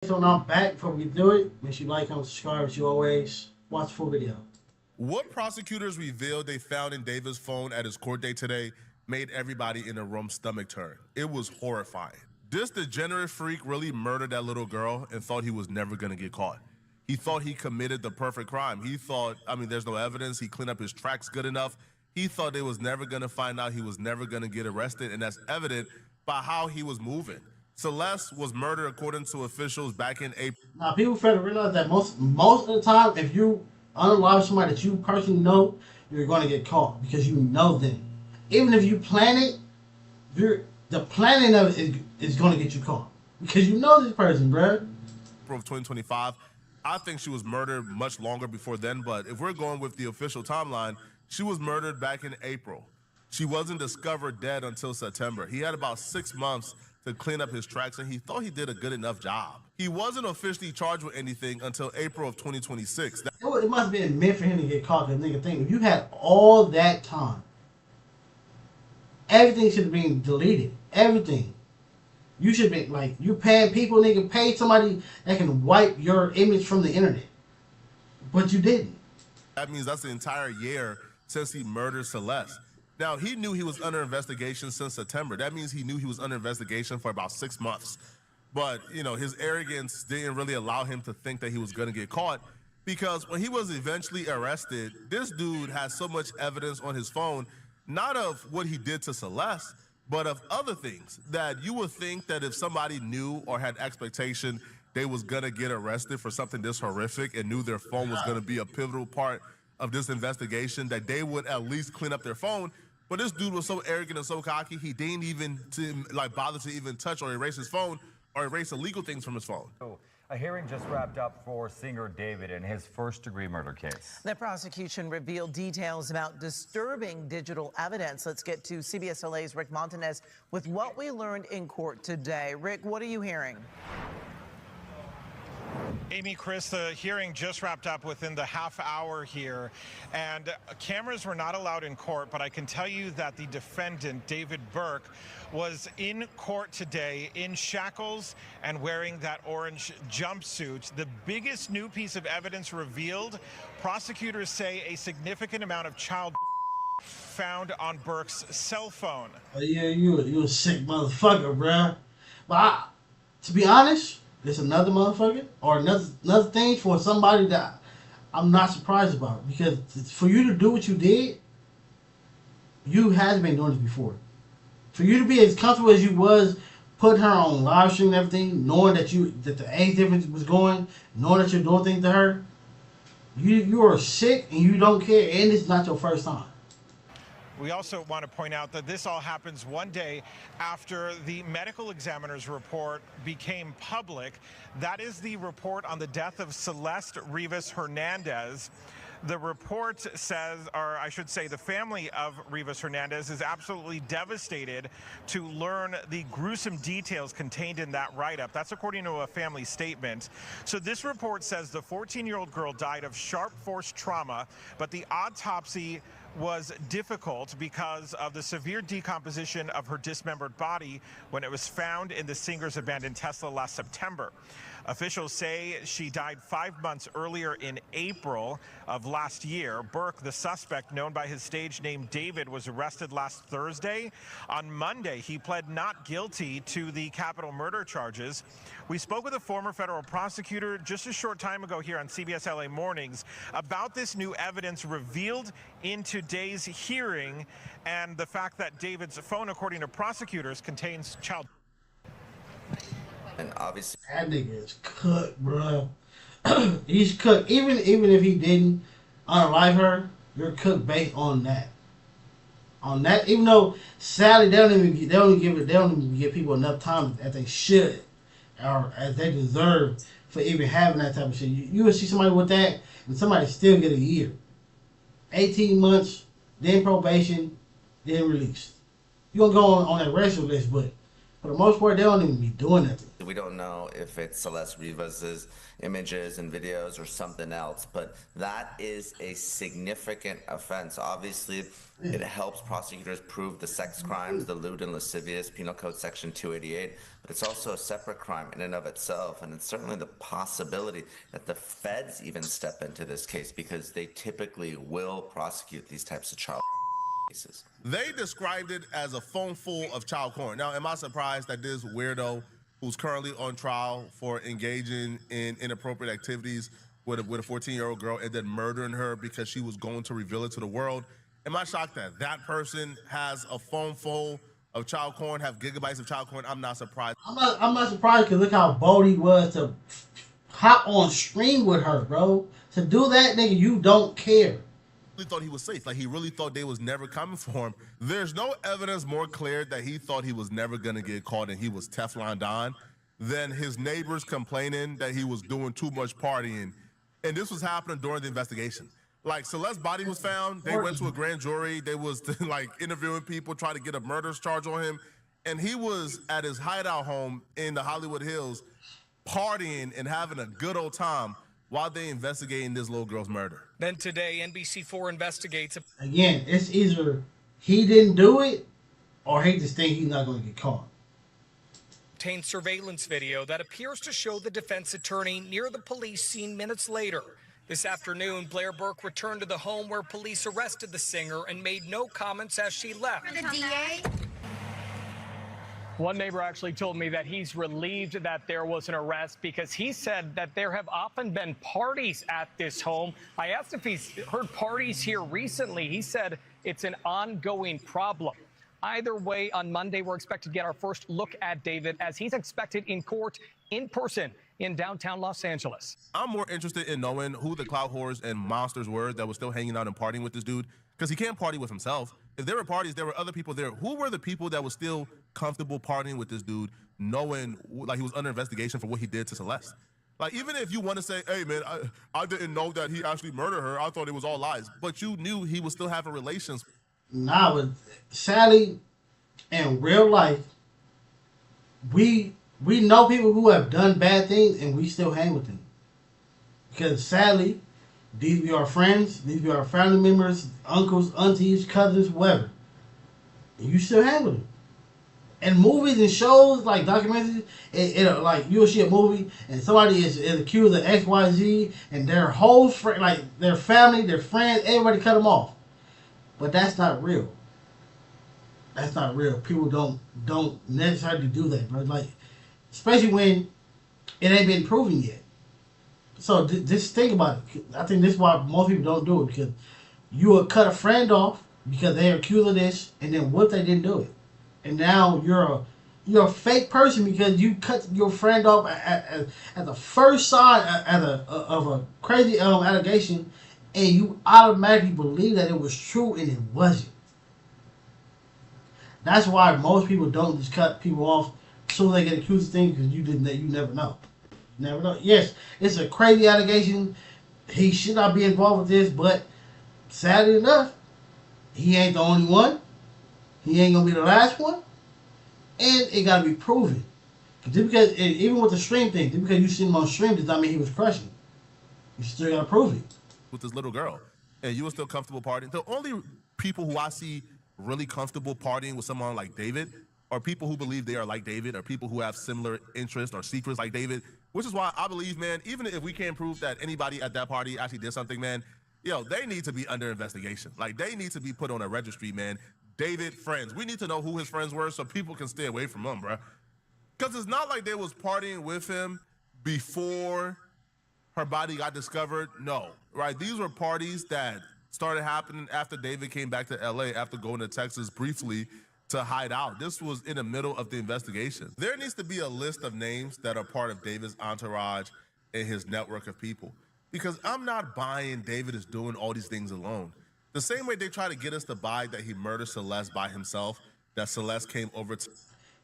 So now I'm back. Before we do it, make sure you like, comment, subscribe as you always. Watch the full video. What prosecutors revealed they found in David's phone at his court date today made everybody in the room stomach turn. It was horrifying. This degenerate freak really murdered that little girl and thought he was never gonna get caught. He thought he committed the perfect crime. He thought, there's no evidence. He cleaned up his tracks good enough. He thought they was never gonna find out. He was never gonna get arrested, and that's evident by how he was moving. Celeste was murdered according to officials back in April. Now, people fail to realize that most of the time, if you unalive somebody that you personally know, you're going to get caught because you know them. Even if you plan it, the planning of it is going to get you caught because you know this person, bruh. Of 2025. I think she was murdered much longer before then, but if we're going with the official timeline, she was murdered back in April. She wasn't discovered dead until September. He had about 6 months to clean up his tracks, and he thought he did a good enough job. He wasn't officially charged with anything until April of 2026. It must have been meant for him to get caught. Because nigga, think if you had all that time, everything should have been deleted. Everything. You should be like, you paying people, nigga, pay somebody that can wipe your image from the internet. But you didn't. That means that's the entire year since he murdered Celeste. Now, he knew he was under investigation since September. That means he knew he was under investigation for about 6 months. But, his arrogance didn't really allow him to think that he was going to get caught, because when he was eventually arrested, this dude has so much evidence on his phone, not of what he did to Celeste, but of other things that you would think that if somebody knew or had expectation they was going to get arrested for something this horrific and knew their phone was going to be a pivotal part of this investigation, that they would at least clean up their phone. But this dude was so arrogant and so cocky, he didn't even bother to even touch or erase his phone or erase illegal things from his phone. A hearing just wrapped up for singer David in his first-degree murder case. The prosecution revealed details about disturbing digital evidence. Let's get to CBS LA's Rick Montanez with what we learned in court today. Rick, what are you hearing? Amy, Chris, the hearing just wrapped up within the half hour here, and cameras were not allowed in court, but I can tell you that the defendant, David Burke, was in court today in shackles and wearing that orange jumpsuit. The biggest new piece of evidence revealed, prosecutors say a significant amount of child found on Burke's cell phone. Oh, yeah, you a sick motherfucker, bruh. But to be honest, it's another motherfucker or another thing for somebody that I'm not surprised about, because for you to do what you did, you had been doing this before. For you to be as comfortable as you was, putting her on live stream and everything, knowing that the age difference was going, knowing that you're doing things to her, you are sick and you don't care, and it's not your first time. We also want to point out that this all happens one day after the medical examiner's report became public. That is the report on the death of Celeste Rivas Hernandez. The report says, or I should say the family of Rivas Hernandez is absolutely devastated to learn the gruesome details contained in that write-up. That's according to a family statement. So this report says the 14-year-old girl died of sharp force trauma, but the autopsy was difficult because of the severe decomposition of her dismembered body when it was found in the singer's abandoned Tesla last September. Officials say she died 5 months earlier in April of last year. Burke, the suspect, known by his stage name David, was arrested last Thursday. On Monday, he pled not guilty to the capital murder charges. We spoke with a former federal prosecutor just a short time ago here on CBS LA Mornings about this new evidence revealed in today's hearing and the fact that David's phone, according to prosecutors, contains child. And obviously, that nigga is cooked, bro. He's cooked. Even if he didn't unalive her, you're cooked based on that. On that, even though sadly they don't even give people enough time as they should, or as they deserve for even having that type of shit. You would see somebody with that, and somebody still get a year, 18 months, then probation, then release. You gonna go on that racial list, but For the most part, they don't even be doing nothing. We don't know if it's Celeste Rivas's images and videos or something else, but that is a significant offense. Obviously, it helps prosecutors prove the sex crimes, the lewd and lascivious, Penal Code Section 288, but it's also a separate crime in and of itself, and it's certainly the possibility that the feds even step into this case because they typically will prosecute these types of child cases. They described it as a phone full of child porn. Now, am I surprised that this weirdo who's currently on trial for engaging in inappropriate activities with a 14-year-old girl and then murdering her because she was going to reveal it to the world, am I shocked that that person has a phone full of child porn, have gigabytes of child porn? I'm not surprised. I'm not surprised because look how bold he was to hop on stream with her, bro. To do that, nigga, you don't care. Thought he was safe. Like, he really thought they was never coming for him. There's no evidence more clear that he thought he was never gonna get caught and he was Teflon Don than his neighbors complaining that he was doing too much partying. And this was happening during the investigation. Like, Celeste's body was found, they went to a grand jury, they was like interviewing people, trying to get a murder charge on him, and he was at his hideout home in the Hollywood Hills partying and having a good old time while they investigating this little girl's murder. Then today, NBC4 investigates. Again, it's either he didn't do it or he just think he's not going to get caught. Obtained surveillance video that appears to show the defense attorney near the police scene minutes later. This afternoon, Blair Burke returned to the home where police arrested the singer and made no comments as she left. For the DA? One neighbor actually told me that he's relieved that there was an arrest because he said that there have often been parties at this home. I asked if he's heard parties here recently. He said it's an ongoing problem. Either way, on Monday, we're expected to get our first look at David as he's expected in court in person in downtown Los Angeles. I'm more interested in knowing who the clout whores and monsters were that were still hanging out and partying with this dude, because he can't party with himself. If there were parties, there were other people there. Who were the people that were still comfortable partying with this dude, knowing like he was under investigation for what he did to Celeste? Like, even if you want to say, hey, man, I didn't know that he actually murdered her. I thought it was all lies. But you knew he was still having relations. Nah, but sadly, in real life, we know people who have done bad things and we still hang with them. Because sadly, these be our friends, these be our family members, uncles, aunties, cousins, whoever. And you still hang with them. And movies and shows, like documentaries, like you'll see a movie and somebody is accused of XYZ and their whole friend, like their family, their friends, everybody cut them off. But that's not real. That's not real. People don't necessarily do that, bro. Like, especially when it ain't been proven yet. So just think about it. I think this is why most people don't do it, because you will cut a friend off because they're accused of this, and then what if they didn't do it? And now you're a fake person because you cut your friend off at the first sign of a crazy allegation, and you automatically believe that it was true and it wasn't. That's why most people don't just cut people off so they get accused of things, because you never know. You never know. Yes, it's a crazy allegation. He should not be involved with this, but sadly enough, he ain't the only one. He ain't gonna be the last one, and it gotta be proven. Just because, even with the stream thing, just because you seen him on stream does not mean he was crushing. You still gotta prove it. With this little girl, and you were still comfortable partying. The only people who I see really comfortable partying with someone like David are people who believe they are like David, or people who have similar interests or secrets like David. Which is why I believe, man, even if we can't prove that anybody at that party actually did something, man, they need to be under investigation. Like, they need to be put on a registry, man. David friends. We need to know who his friends were so people can stay away from him, bro. Because it's not like they was partying with him before her body got discovered. No, right? These were parties that started happening after David came back to LA after going to Texas briefly to hide out. This was in the middle of the investigation. There needs to be a list of names that are part of David's entourage and his network of people. Because I'm not buying David is doing all these things alone. The same way they try to get us to buy that he murdered Celeste by himself, that Celeste came over to...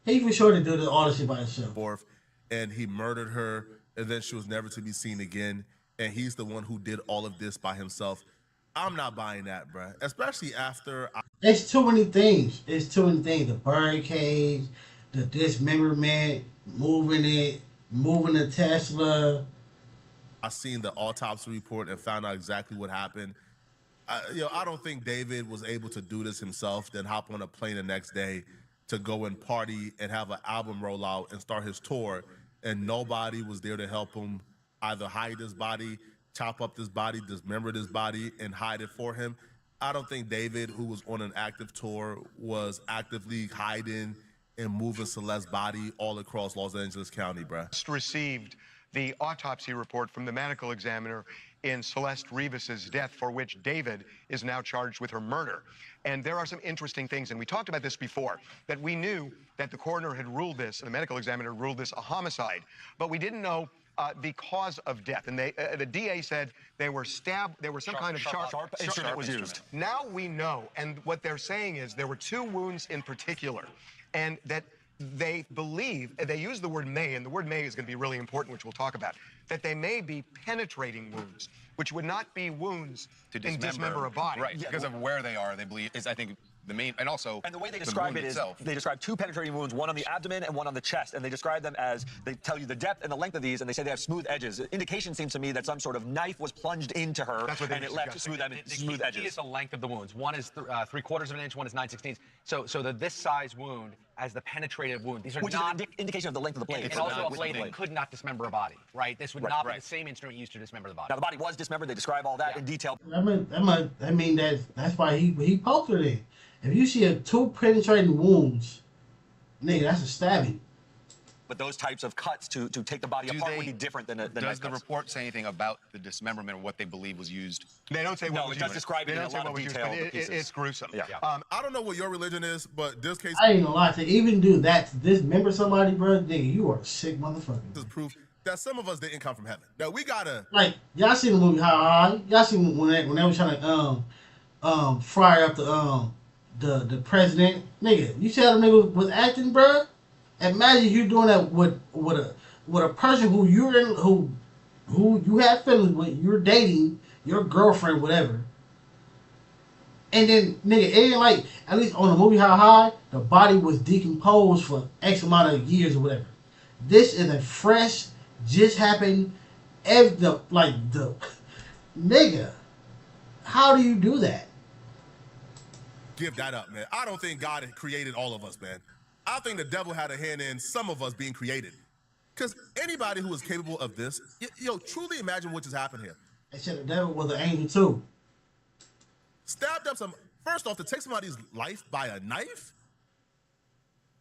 He for sure to do all this shit by himself. And he murdered her, and then she was never to be seen again, and he's the one who did all of this by himself. I'm not buying that, bruh. Especially after... It's too many things. It's too many things. The bird cage, the dismemberment, moving the Tesla. I seen the autopsy report and found out exactly what happened. I don't think David was able to do this himself, then hop on a plane the next day to go and party and have an album roll out and start his tour, and nobody was there to help him either hide his body, chop up this body, dismember this body, and hide it for him. I don't think David, who was on an active tour, was actively hiding and moving Celeste's body all across Los Angeles County, bruh. Just received the autopsy report from the medical examiner in Celeste Rivas's death, for which David is now charged with her murder. And there are some interesting things, and we talked about this before, that we knew that the coroner had ruled this, the medical examiner ruled this a homicide, but we didn't know the cause of death. And the DA said they were stabbed, there was some kind of sharp instrument was used. Now we know, and what they're saying is there were 2 wounds in particular, and that they believe, they use the word may, and the word may is going to be really important, which we'll talk about, that they may be penetrating wounds, which would not be wounds to dismember a body. Right, because of where they are, they believe, is I think the main, and also and the way they describe it is they describe 2 penetrating wounds, one on the abdomen and one on the chest, and they describe them as, they tell you the depth and the length of these, and they say they have smooth edges. The indication seems to me that some sort of knife was plunged into her, and it left smooth edges. The key is the length of the wounds. One is 3/4 of an inch, one is 9/16. So this size wound as the penetrative wound. These are which not is an indication of the length of the blade. And also a blade that could not dismember a body, right? This would not be the same instrument used to dismember the body. Now the body was dismembered. They describe all that in detail. I mean that's why he poked her in. If you see 2 penetrating wounds, nigga, that's a stabbing. But those types of cuts to take the body apart would be different than Does the report say anything about the dismemberment or what they believe was used? They don't say what was used. No, it does describe it in a lot of detail. It's gruesome. Yeah. I don't know what your religion is, but this case... I ain't gonna lie, to even do that, to dismember somebody, bro, nigga, you are a sick motherfucker. This is proof that some of us didn't come from heaven. Now, we gotta... Like, y'all seen the movie How High? Y'all seen when they was trying to fry up the president? Nigga, you see how the nigga was acting, bro? Imagine you doing that with a person who you have feelings with, you're dating, your girlfriend, whatever. And then, nigga, it ain't like, at least on the movie How High, the body was decomposed for X amount of years or whatever. This is a fresh, just happened, nigga, how do you do that? Give that up, man. I don't think God had created all of us, man. I think the devil had a hand in some of us being created. Because anybody who is capable of this, truly imagine what just happened here. They said the devil was an angel too. Stabbed up first off, to take somebody's life by a knife,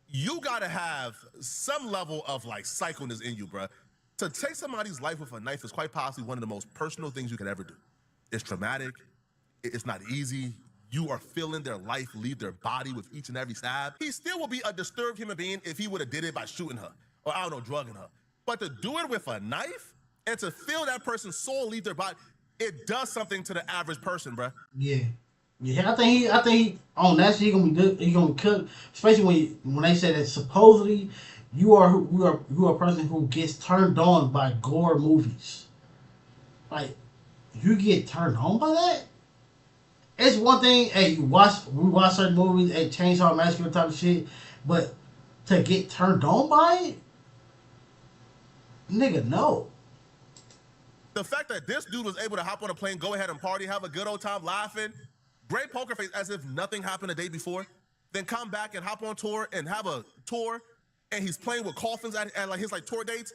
you gotta have some level of psychoness in you, bruh. To take somebody's life with a knife is quite possibly one of the most personal things you could ever do. It's traumatic, it's not easy. You are feeling their life leave their body with each and every stab. He still will be a disturbed human being if he would have did it by shooting her or, I don't know, drugging her. But to do it with a knife and to feel that person's soul leave their body, it does something to the average person, bruh. Yeah. I think he on that shit he gonna cook, especially when they say that supposedly you are a person who gets turned on by gore movies. Like, you get turned on by that? It's one thing, we watch certain movies, Chainsaw Massacre type of shit, but to get turned on by it? Nigga, no. The fact that this dude was able to hop on a plane, go ahead and party, have a good old time laughing, great poker face as if nothing happened the day before, then come back and hop on tour and have a tour, and he's playing with coffins at his tour dates,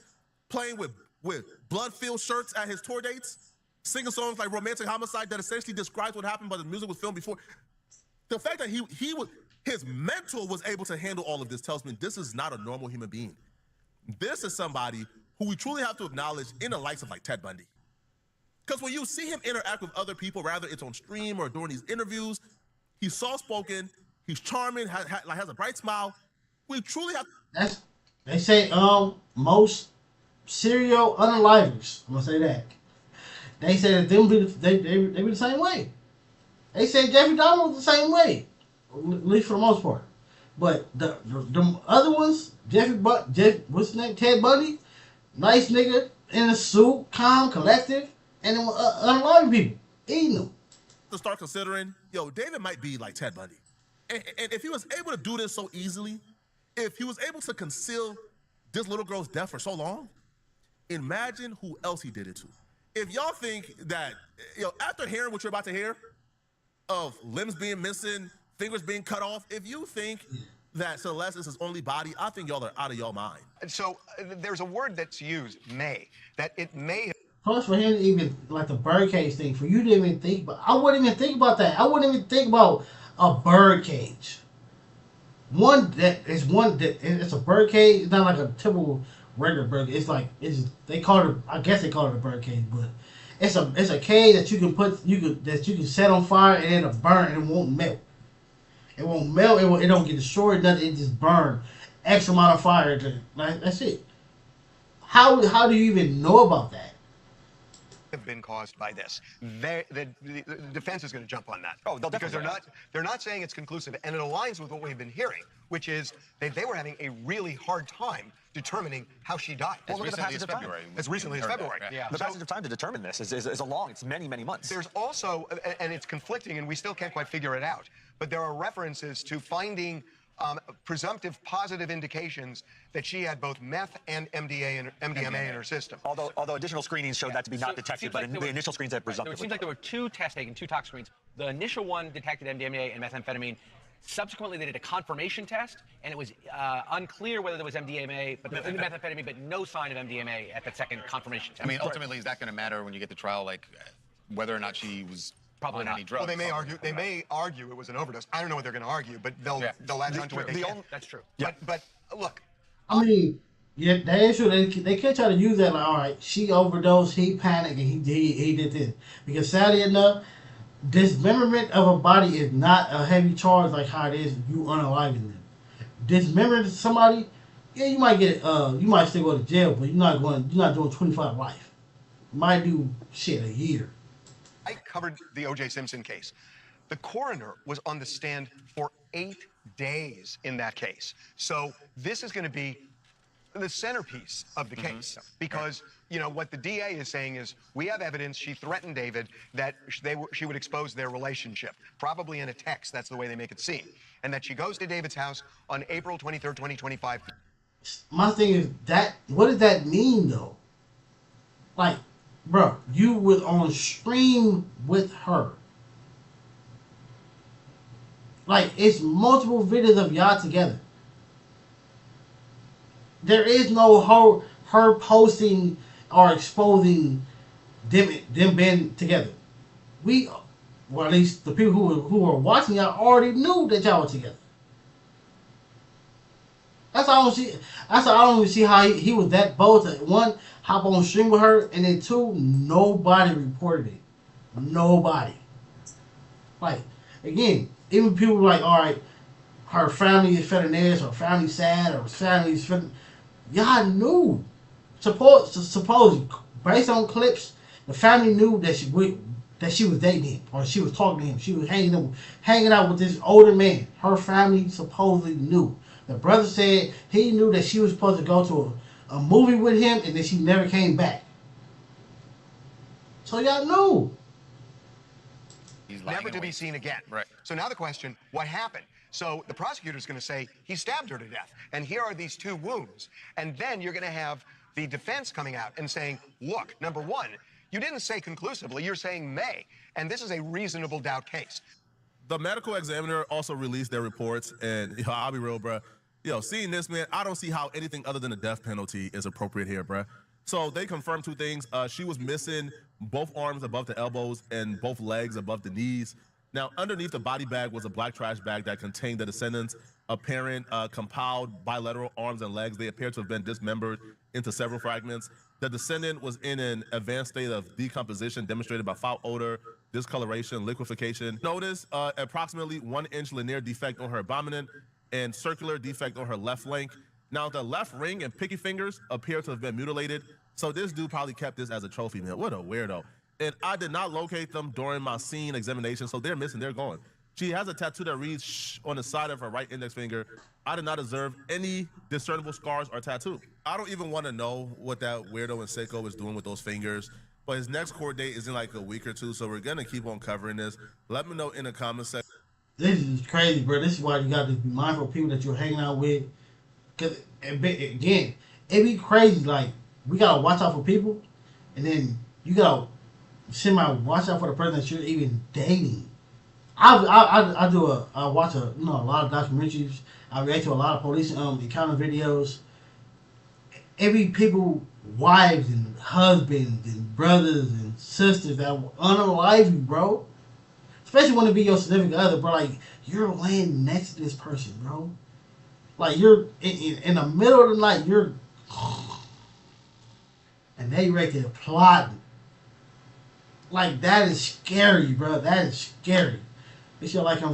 playing with blood-filled shirts at his tour dates, singing songs like Romantic Homicide that essentially describes what happened, but the music was filmed before. The fact that his mentor was able to handle all of this tells me this is not a normal human being. This is somebody who we truly have to acknowledge in the likes of Ted Bundy. Because when you see him interact with other people, rather it's on stream or during these interviews, he's soft-spoken, he's charming, has a bright smile. We truly have... They say most serial unalivers, I'm gonna say that. They say that they be the same way. They say Jeffrey Dahmer was the same way, at least for the most part. But the other ones, what's his name? Ted Bundy, nice nigga in a suit, calm, collective, and then unaliving people, eating them. To start considering, David might be like Ted Bundy, and if he was able to do this so easily, If he was able to conceal this little girl's death for so long, imagine who else he did it to. If y'all think that, after hearing what you're about to hear, of limbs being missing, fingers being cut off, if you think that Celeste is his only body, I think y'all are out of your mind. And so there's a word that's used, may, that it may have. Plus, for him, even like the birdcage thing, for you to even think, but I wouldn't even think about that. I wouldn't even think about a birdcage. It's a birdcage. It's not like a typical regular birdcage. They call it. I guess they call it a birdcage, but it's a cage that you can set on fire and it'll burn and it won't melt. It won't melt. It don't get destroyed. Nothing. It just burn. X amount of fire. That's it. How do you even know about that? Have been caused by this. The defense is going to jump on that. Oh, they'll because definitely. they're not saying it's conclusive, and it aligns with what we've been hearing, which is they were having a really hard time determining how she died. Well, look at the passage of time. As recently as February. Yeah. The passage of time to determine this is a long. It's many months. There's also, and it's conflicting, and we still can't quite figure it out. But there are references to finding presumptive positive indications that she had both meth and MDMA in her system. Although additional screenings showed that to be not detected, but the initial screens had presumptively. It seems like there were two tests taken, two tox screens. The initial one detected MDMA and methamphetamine. Subsequently, they did a confirmation test, and it was unclear whether there was MDMA, but methamphetamine, but no sign of MDMA at that second confirmation test. I mean, ultimately, is that going to matter when you get to trial, like whether or not she was probably not any drugs? Well, they may argue it was an overdose. I don't know what they're going to argue, but they'll latch onto what they can. That's true. Yeah. But look. I mean, yeah, that is true. They can't try to use that like, all right, she overdosed, he panicked, and he did this. Because sadly enough, dismemberment of a body is not a heavy charge like how it is you unaliving them. Dismembering somebody, yeah, you might you might still go to jail, but you're not doing 25 life. You might do shit a year. I covered the O.J. Simpson case. The coroner was on the stand for 8 days in that case. So this is going to be the centerpiece of the case because, what the DA is saying is we have evidence she threatened David that she would expose their relationship, probably in a text. That's the way they make it seem. And that she goes to David's house on April 23rd, 2025. My thing is what does that mean though? Like, bro, you was on stream with her. Like, it's multiple videos of y'all together. There is no her posting or exposing them being together. Well, at least the people who were watching y'all already knew that y'all were together. That's why I don't even see how he was that bold to, one, hop on stream with her, and then two, nobody reported it. Nobody. Like, again, even people were like, all right, her family is feeling this, her family's sad, her family's feeling. Y'all knew. Suppose, based on clips, the family knew that she was dating him, or she was talking to him. She was hanging out with this older man. Her family supposedly knew. The brother said he knew that she was supposed to go to a movie with him, and then she never came back. So y'all knew. Never to be seen again. Right. So now the question, what happened? So the prosecutor's going to say he stabbed her to death, and here are these 2 wounds. And then you're going to have the defense coming out and saying, look, number one, you didn't say conclusively, you're saying may, and this is a reasonable doubt case. The medical examiner also released their reports, and I'll be real, bro. Seeing this, man, I don't see how anything other than a death penalty is appropriate here, bro. So they confirmed 2 things. She was missing both arms above the elbows and both legs above the knees. Now, underneath the body bag was a black trash bag that contained the descendants' apparent compiled bilateral arms and legs. They appear to have been dismembered into several fragments. The descendant was in an advanced state of decomposition demonstrated by foul odor, discoloration, liquefaction. Notice approximately 1-inch linear defect on her abdomen and circular defect on her left flank. Now, the left ring and pinky fingers appear to have been mutilated. So this dude probably kept this as a trophy, man. What a weirdo. And I did not locate them during my scene examination, so they're missing, they're gone. She has a tattoo that reads shh on the side of her right index finger. I did not observe any discernible scars or tattoo. I don't even want to know what that weirdo and sicko is doing with those fingers, but his next court date is in like a week or 2, so we're going to keep on covering this. Let me know in the comments section. This is crazy, bro. This is why you got to be mindful of people that you're hanging out with. Cause again, it be crazy. Like we gotta watch out for people, and then you gotta watch out for the person that you're even dating. I watch a lot of documentaries. I react to a lot of police encounter videos. Every people, wives and husbands and brothers and sisters that unalive you, bro. Especially when it be your significant other, bro. Like you're laying next to this person, bro. Like you're in the middle of the night, and they ready to plotting. Like that is scary, bro. That is scary. Make sure you like, comment,